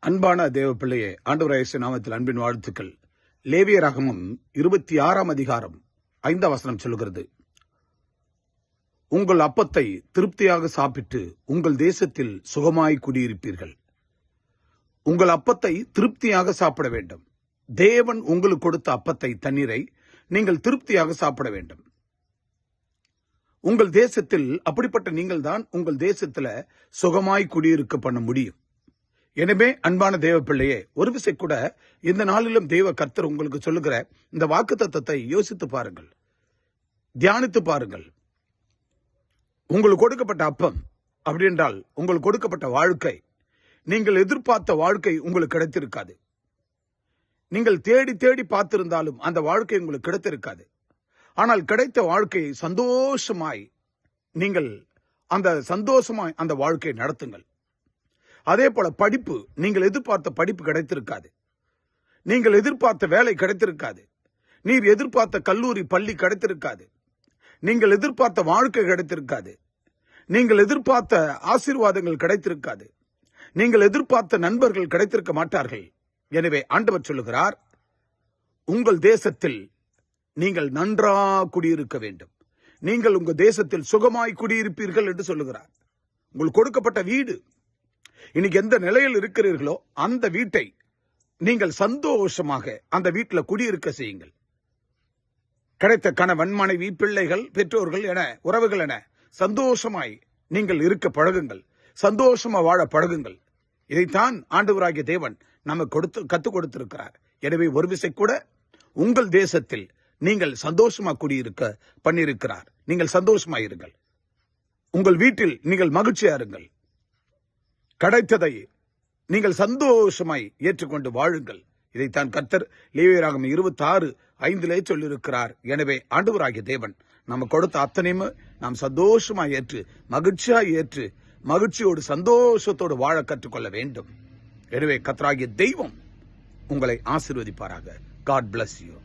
அன்பான தேவ பிள்ளையே, ஆண்டவராகிய இயேசு நாமத்தில் அன்பின் வாழ்த்துக்கள். லேவியராகமம் 26 அதிகாரம் 5 வசனம் சொல்லுகிறது, உங்கள் அப்பத்தை திருப்தியாக சாப்பிட்டு உங்கள் தேசத்தில் சுகமாய் குடியிருப்பீர்கள். உங்கள் அப்பத்தை திருப்தியாக சாப்பிட வேண்டும். தேவன் உங்களுக்கு கொடுத்த அப்பத்தை, தண்ணீரை நீங்கள் திருப்தியாக சாப்பிட வேண்டும். உங்கள் தேசத்தில் அப்படிப்பட்ட நீங்கள் தான் உங்கள் தேசத்துல சுகமாய் குடியிருக்க பண்ண முடியும். எனவே அன்பான தேவ பிள்ளையே, ஒரு விசை கூட இந்த நாளிலும் தேவ கர்த்தர் உங்களுக்கு சொல்லுகிற இந்த வாக்குத்தத்தத்தை யோசித்து பாருங்கள், தியானித்து பாருங்கள். உங்களுக்கு கொடுக்கப்பட்ட அப்பம் அப்படி என்றால் உங்களுக்கு கொடுக்கப்பட்ட வாழ்க்கை, நீங்கள் எதிர்பார்த்த வாழ்க்கை உங்களுக்கு கிடைத்திருக்காது. நீங்கள் தேடி தேடி பார்த்திருந்தாலும் அந்த வாழ்க்கை உங்களுக்கு கிடைத்திருக்காது. ஆனால் கிடைத்த வாழ்க்கையை சந்தோஷமாய் நீங்கள் அந்த வாழ்க்கையை நடத்துங்கள். அதே போல படிப்பு, நீங்கள் எதிர்பார்த்த படிப்பு கிடைத்திருக்காது. நீங்கள் எதிர்பார்த்த வேலை கிடைத்திருக்காது. நீர் எதிர்பார்த்த கல்லூரி பள்ளி கிடைத்திருக்காது. நீங்கள் எதிர்பார்த்த வாழ்க்கை கிடைத்திருக்காது. நீங்கள் எதிர்பார்த்த ஆசீர்வாதங்கள் கிடைத்திருக்காது. நீங்கள் எதிர்பார்த்த நண்பர்கள் கிடைத்திருக்க மாட்டார்கள். எனவே ஆண்டவர் சொல்லுகிறார், உங்கள் தேசத்தில் நீங்கள் நன்றாக குடியிருக்க வேண்டும். நீங்கள் உங்கள் தேசத்தில் சுகமாய் குடியிருப்பீர்கள் என்று சொல்லுகிறார். உங்களுக்கு கொடுக்கப்பட்ட வீடு, இன்னைக்கு எந்த நிலையில் இருக்கிறீர்களோ அந்த வீட்டை நீங்கள் சந்தோஷமாக அந்த வீட்டில் குடியிருக்க செய்யுங்கள். கிடைத்த கணவன், மனைவி, பிள்ளைகள், பெற்றோர்கள் என உறவுகள் என சந்தோஷமாய் நீங்கள் இருக்க பழகுங்கள். சந்தோஷமா வாழ பழகுங்கள். இதைத்தான் ஆண்டவராகிய தேவன் நமக்கு கத்துக் கொடுத்திருக்கிறார். எனவே ஒரு விசை கூட உங்கள் தேசத்தில் நீங்கள் சந்தோஷமா குடியிருக்க பண்ணியிருக்கிறார். நீங்கள் சந்தோஷமாயிருங்கள். உங்கள் வீட்டில் நீங்கள் மகிழ்ச்சியா இருங்கள். கிடைத்ததை நீங்கள் சந்தோஷமாய் ஏற்றுக்கொண்டு வாழுங்கள். இதைத்தான் கர்த்தர் லேவியராகமம் 26:5 சொல்லியிருக்கிறார். எனவே ஆண்டவராகிய தேவன் நம்ம கொடுத்த அத்தனையும் நாம் சந்தோஷமாய் ஏற்று, மகிழ்ச்சியாய் ஏற்று, மகிழ்ச்சியோடு சந்தோஷத்தோடு வாழ கற்றுக்கொள்ள வேண்டும். எனவே கர்த்தராகிய தெய்வம் உங்களை ஆசீர்வதிப்பாராக. God bless you.